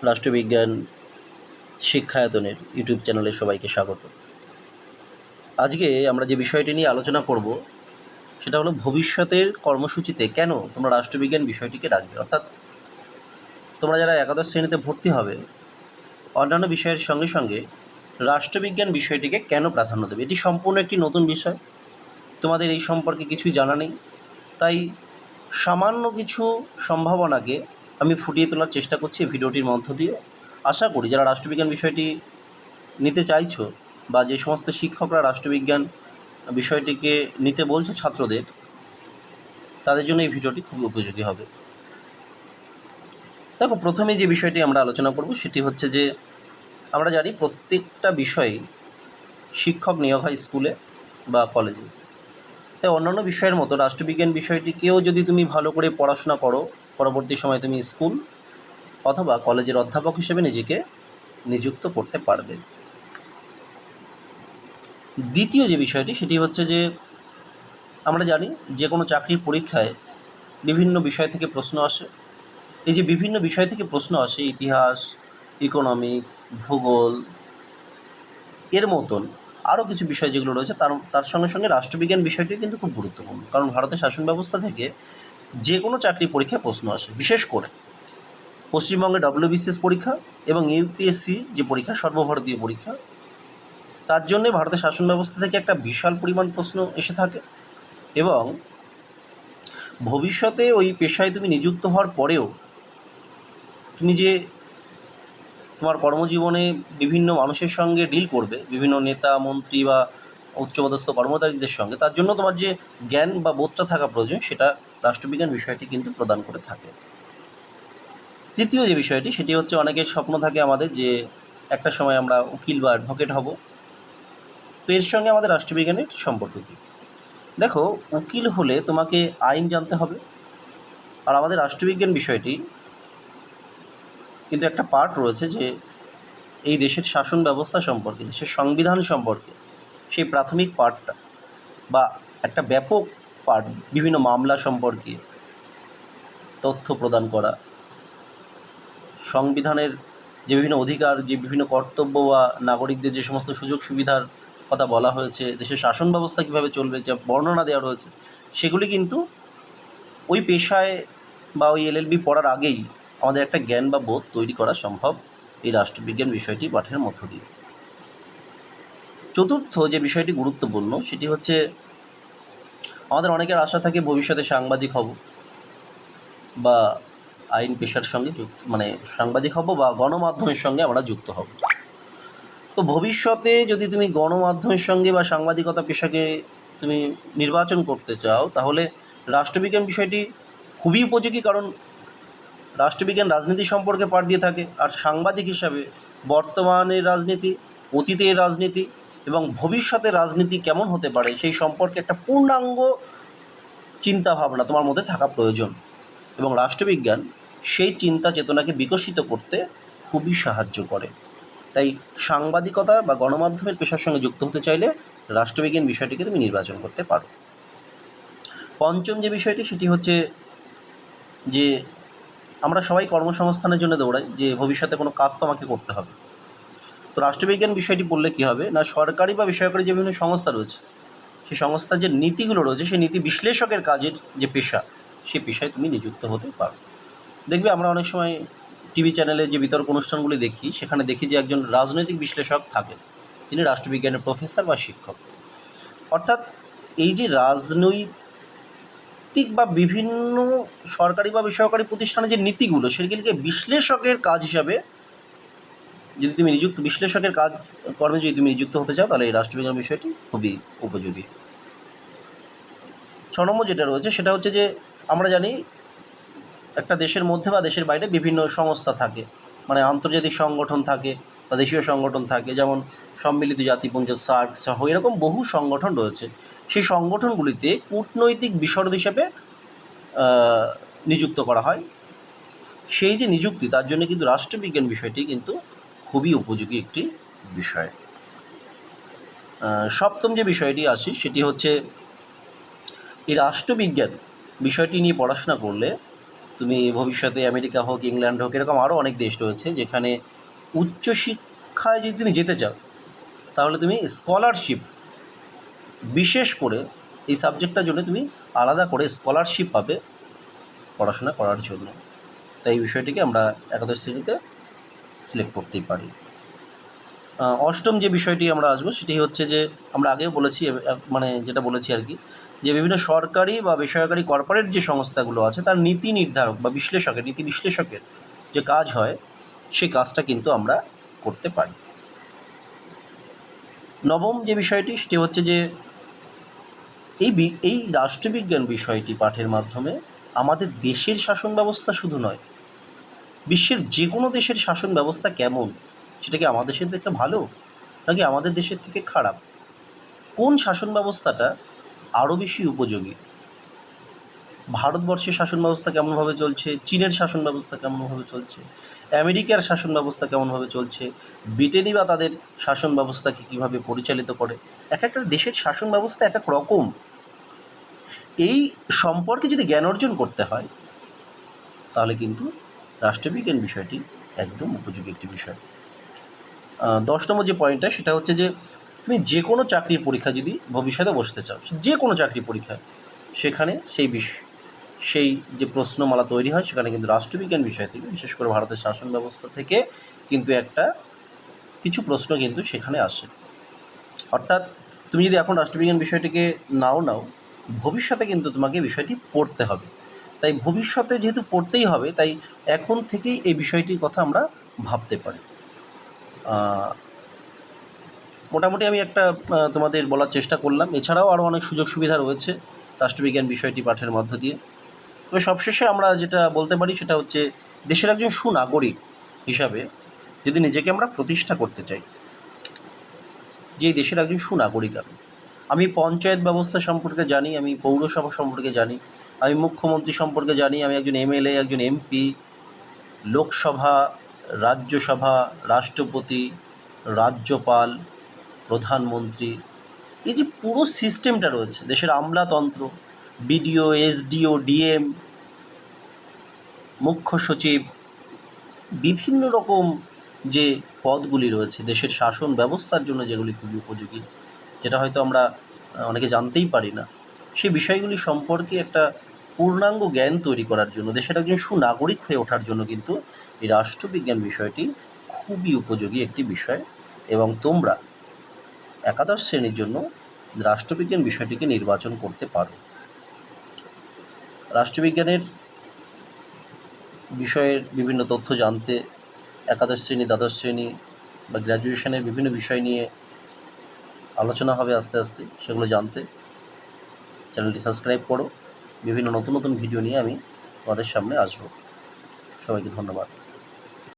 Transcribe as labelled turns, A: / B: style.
A: রাষ্ট্রবিজ্ঞান শিক্ষায়তনের ইউটিউব চ্যানেলে সবাইকে স্বাগত। আজকে আমরা যে বিষয়টি নিয়ে আলোচনা করব সেটা হলো ভবিষ্যতের কর্মসূচিতে কেন তোমরা রাষ্ট্রবিজ্ঞান বিষয়টিকে রাখবে। অর্থাৎ তোমরা যারা একাদশ শ্রেণীতে ভর্তি হবে অন্যান্য বিষয়ের সঙ্গে সঙ্গে রাষ্ট্রবিজ্ঞান বিষয়টিকে কেন প্রাধান্য দেবে। এটি সম্পূর্ণ একটি নতুন বিষয়, তোমাদের এই সম্পর্কে কিছুই জানা নেই, তাই সামান্য কিছু সম্ভাবনাকে আমি ফুটিয়ে তোলার চেষ্টা করছি এই ভিডিওটির মধ্য দিয়ে। আশা করি যারা রাষ্ট্রবিজ্ঞান বিষয়টি নিতে চাইছো বা যে সমস্ত শিক্ষকরা রাষ্ট্রবিজ্ঞান বিষয়টিকে নিতে বলছে ছাত্রদের, তাদের জন্য এই ভিডিওটি খুবই উপযোগী হবে। দেখো, প্রথমেই যে বিষয়টি আমরা আলোচনা করব সেটি হচ্ছে যে আমরা জানি প্রত্যেকটা বিষয়েই শিক্ষক নিয়োগ হয় স্কুলে বা কলেজে। তাই অন্যান্য বিষয়ের মতো রাষ্ট্রবিজ্ঞান বিষয়টিকেও যদি তুমি ভালো করে পড়াশোনা করো, পরবর্তী সময়ে তুমি স্কুল অথবা কলেজের অধ্যাপক হিসেবে নিজেকে নিযুক্ত করতে পারবে। দ্বিতীয় যে বিষয়টি সেটি হচ্ছে যে আমরা জানি যে কোনো চাকরির পরীক্ষায় বিভিন্ন বিষয় থেকে প্রশ্ন আসে। এই যে বিভিন্ন বিষয় থেকে প্রশ্ন আসে, ইতিহাস, ইকোনমিক্স, ভূগোল, এর মতন আরও কিছু বিষয় যেগুলো রয়েছে তার সঙ্গে সঙ্গে রাষ্ট্রবিজ্ঞান বিষয়টি কিন্তু খুব গুরুত্বপূর্ণ। কারণ ভারতের শাসন ব্যবস্থা থেকে যে কোনো চাকরি পরীক্ষায় প্রশ্ন আসে। বিশেষ করে পশ্চিমবঙ্গে WBCS পরীক্ষা এবং ইউপিএসসি যে পরীক্ষা, সর্বভারতীয় পরীক্ষা, তার জন্যে ভারতের শাসন ব্যবস্থা থেকে একটা বিশাল পরিমাণ প্রশ্ন এসে থাকে। এবং ভবিষ্যতে ওই পেশায় তুমি নিযুক্ত হওয়ার পরেও তুমি যে তোমার কর্মজীবনে বিভিন্ন মানুষের সঙ্গে ডিল করবে, বিভিন্ন নেতা, মন্ত্রী বা উচ্চপদস্থ কর্মচারীদের সঙ্গে, তার জন্য তোমার যে জ্ঞান বা বোধটা থাকা প্রয়োজন সেটা রাষ্ট্রবিজ্ঞান বিষয়টি কিন্তু প্রদান করে থাকে। তৃতীয় যে বিষয়টি সেটি হচ্ছে অনেকের স্বপ্ন থাকে আমাদের যে একটা সময় আমরা উকিল বা অ্যাডভোকেট হব। তো এর সঙ্গে আমাদের রাষ্ট্রবিজ্ঞানের সম্পর্ক কী? দেখো, উকিল হলে তোমাকে আইন জানতে হবে। আর আমাদের রাষ্ট্রবিজ্ঞান বিষয়টি কিন্তু একটা পার্ট রয়েছে যে এই দেশের শাসন ব্যবস্থা সম্পর্কে, দেশের সংবিধান সম্পর্কে সেই প্রাথমিক পার্টটা বা একটা ব্যাপক পার্ট, বিভিন্ন মামলা সম্পর্কে তথ্য প্রদান করা, সংবিধানের যে বিভিন্ন অধিকার, যে বিভিন্ন কর্তব্য বা নাগরিকদের যে সমস্ত সুযোগ সুবিধার কথা বলা হয়েছে, দেশের শাসন ব্যবস্থা কীভাবে চলবে যা বর্ণনা দেওয়া রয়েছে, সেগুলি কিন্তু ওই পেশায় বা ওই LLB পড়ার আগেই আমাদের একটা জ্ঞান বা বোধ তৈরি করা সম্ভব এই রাষ্ট্রবিজ্ঞান বিষয়টি পাঠের মধ্য দিয়ে। চতুর্থ যে বিষয়টি গুরুত্বপূর্ণ সেটি হচ্ছে আমাদের অনেকের আশা থাকে ভবিষ্যতে সাংবাদিক হব বা আইন পেশার সঙ্গে যুক্ত, মানে সাংবাদিক হব বা গণমাধ্যমের সঙ্গে আমরা যুক্ত হব। তো ভবিষ্যতে যদি তুমি গণমাধ্যমের সঙ্গে বা সাংবাদিকতা পেশাকে তুমি নির্বাচন করতে চাও, তাহলে রাষ্ট্রবিজ্ঞান বিষয়টি খুবই উপযোগী। কারণ রাষ্ট্রবিজ্ঞান রাজনীতি সম্পর্কে পাঠ দিয়ে থাকে, আর সাংবাদিক হিসাবে বর্তমানের রাজনীতি, অতীতের রাজনীতি এবং ভবিষ্যতের রাজনীতি কেমন হতে পারে সেই সম্পর্কে একটা পূর্ণাঙ্গ চিন্তাভাবনা তোমার মধ্যে থাকা প্রয়োজন। এবং রাষ্ট্রবিজ্ঞান সেই চিন্তা চেতনাকে বিকশিত করতে খুবই সাহায্য করে। তাই সাংবাদিকতা বা গণমাধ্যমের পেশার সঙ্গে যুক্ত হতে চাইলে রাষ্ট্রবিজ্ঞান বিষয়টিকে তুমি নির্বাচন করতে পারো। পঞ্চম যে বিষয়টি সেটি হচ্ছে যে আমরা সবাই কর্মসংস্থানের জন্য দৌড়াই, যে ভবিষ্যতে কোনো কাজ তো আমাকে করতে হবে। তো রাষ্ট্রবিজ্ঞান বিষয়টি পড়লে কী হবে না, সরকারি বা বেসরকারি যে বিভিন্ন সংস্থা রয়েছে সেই সংস্থার যে নীতিগুলো রয়েছে সেই নীতি বিশ্লেষকের কাজের যে পেশা, সেই পেশায় তুমি নিযুক্ত হতে পারো। দেখবে আমরা অনেক সময় টিভি চ্যানেলে যে বিতর্ক অনুষ্ঠানগুলি দেখি, সেখানে দেখি যে একজন রাজনৈতিক বিশ্লেষক থাকেন, তিনি রাষ্ট্রবিজ্ঞানের প্রফেসর বা শিক্ষক। অর্থাৎ এই যে রাজনৈতিক বা বিভিন্ন সরকারি বা বেসরকারি প্রতিষ্ঠানের যে নীতিগুলো, সেগুলিকে বিশ্লেষকের কাজ হিসাবে যদি তুমি বিশ্লেষকের কাজ কর্মে যদি তুমি নিযুক্ত হতে চাও, তাহলে এই রাষ্ট্রবিজ্ঞান বিষয়টি খুবই উপযোগী। 6 নম্বর যেটা রয়েছে সেটা হচ্ছে যে আমরা জানি একটা দেশের মধ্যে বা দেশের বাইরে বিভিন্ন সংস্থা থাকে, মানে আন্তর্জাতিক সংগঠন থাকে বা দেশীয় সংগঠন থাকে, যেমন সম্মিলিত জাতিপুঞ্জ, সার্ক সহ এরকম বহু সংগঠন রয়েছে। সেই সংগঠনগুলিতে কূটনৈতিক বিশারদ হিসেবে নিযুক্ত করা হয়। সেই যে নিযুক্তি, তার জন্য কিন্তু রাষ্ট্রবিজ্ঞান বিষয়টি কিন্তু খুবই উপযোগী একটি বিষয়। সপ্তম যে বিষয়টি আসি সেটি হচ্ছে এই রাষ্ট্রবিজ্ঞান বিষয়টি নিয়ে পড়াশোনা করলে তুমি ভবিষ্যতে আমেরিকা হোক, ইংল্যান্ড হোক, এরকম আরও অনেক দেশ রয়েছে যেখানে উচ্চশিক্ষায় যদি তুমি যেতে চাও তাহলে তুমি স্কলারশিপ, বিশেষ করে এই সাবজেক্টটার জন্য তুমি আলাদা করে স্কলারশিপ পাবে পড়াশোনা করার জন্য। তাই এই বিষয়টিকে আমরা একাদশ শ্রেণীতে সিলেক্ট করতেই পারি। অষ্টম যে বিষয়টি আমরা আসবো সেটি হচ্ছে যে আমরা আগেও বলেছি, মানে যেটা বলেছি আর কি, যে বিভিন্ন সরকারি বা বেসরকারি কর্পোরেট যে সংস্থাগুলো আছে তার নীতি নির্ধারক বা বিশ্লেষকের, নীতি বিশ্লেষকের যে কাজ হয় সেই কাজটা কিন্তু আমরা করতে পারি। নবম যে বিষয়টি সেটি হচ্ছে যে এই রাষ্ট্রবিজ্ঞান বিষয়টি পাঠের মাধ্যমে আমাদের দেশের শাসন ব্যবস্থা শুধু নয়, বিশ্বের যে কোনো দেশের শাসন ব্যবস্থা কেমন, সেটা কি আমাদের দেশের থেকে ভালো নাকি আমাদের দেশের থেকে খারাপ, কোন শাসন ব্যবস্থাটা আরও বেশি উপযোগী, ভারতবর্ষের শাসন ব্যবস্থা কেমনভাবে চলছে, চীনের শাসন ব্যবস্থা কেমনভাবে চলছে, আমেরিকার শাসন ব্যবস্থা কেমনভাবে চলছে, ব্রিটেনই বা তাদের শাসন ব্যবস্থাকে কীভাবে পরিচালিত করে। এক একটা দেশের শাসন ব্যবস্থা এক এক রকম। এই সম্পর্কে যদি জ্ঞান অর্জন করতে হয় তাহলে কিন্তু রাষ্ট্রবিজ্ঞান বিষয়টি একদম উপযোগী একটি বিষয়। 10 নম্বর যে পয়েন্টটা সেটা হচ্ছে যে তুমি যে কোনো চাকরির পরীক্ষা যদি ভবিষ্যতে বসতে চাও, যে কোনো চাকরির পরীক্ষায়, সেখানে সেই যে প্রশ্নমালা তৈরি হয় সেখানে কিন্তু রাষ্ট্রবিজ্ঞান বিষয় থেকে, বিশেষ করে ভারতের শাসন ব্যবস্থা থেকে কিন্তু কিছু প্রশ্ন কিন্তু সেখানে আসে। অর্থাৎ তুমি যদি এখন রাষ্ট্রবিজ্ঞান বিষয়টিকে নাও ভবিষ্যতে কিন্তু তোমাকে বিষয়টি পড়তে হবে। তাই ভবিষ্যতে যেহেতু পড়তেই হবে তাই এখন থেকেই এই বিষয়টির কথা আমরা ভাবতে পারি। মোটামুটি আমি একটা তোমাদের বলার চেষ্টা করলাম। এছাড়াও আরও অনেক সুযোগ সুবিধা রয়েছে রাষ্ট্রবিজ্ঞান বিষয়টি পাঠের মধ্য দিয়ে। তবে সবশেষে আমরা যেটা বলতে পারি সেটা হচ্ছে দেশের একজন সুনাগরিক হিসাবে যদি নিজেকে আমরা প্রতিষ্ঠা করতে চাই, যে দেশের একজন সুনাগরিক আমি পঞ্চায়েত ব্যবস্থা সম্পর্কে জানি, আমি পৌরসভা সম্পর্কে জানি, আমি মুখ্যমন্ত্রী সম্পর্কে জানি, আমি একজন এমএলএ, একজন এমপি, লোকসভা, রাজ্যসভা, রাষ্ট্রপতি, রাজ্যপাল, প্রধানমন্ত্রী, এই যে পুরো সিস্টেমটা রয়েছে দেশের আমলাতন্ত্র, বিডিও, এসডিও, ডিএম, মুখ্য সচিব, বিভিন্ন রকম যে পদগুলি রয়েছে দেশের শাসন ব্যবস্থার জন্য, যেগুলি খুবই উপযোগী, যেটা হয়তো আমরা অনেকে জানতেই পারি না, সেই বিষয়গুলি সম্পর্কে একটা পূর্ণাঙ্গ জ্ঞান তৈরি করার জন্য, দেশের একজন সুনাগরিক হয়ে ওঠার জন্য কিন্তু এই রাষ্ট্রবিজ্ঞান বিষয়টি খুবই উপযোগী একটি বিষয়। এবং তোমরা একাদশ শ্রেণীর জন্য রাষ্ট্রবিজ্ঞান বিষয়টিকে নির্বাচন করতে পারো। রাষ্ট্রবিজ্ঞানের বিষয়ের বিভিন্ন তথ্য জানতে একাদশ শ্রেণী, দ্বাদশ শ্রেণী বা গ্র্যাজুয়েশনের বিভিন্ন বিষয় নিয়ে আলোচনা হবে আস্তে আস্তে। সেগুলো জানতে চ্যানেলটি সাবস্ক্রাইব করো। বিভিন্ন নতুন ভিডিও নিয়ে আমি তোমাদের সামনে আসবো। সবাইকে ধন্যবাদ।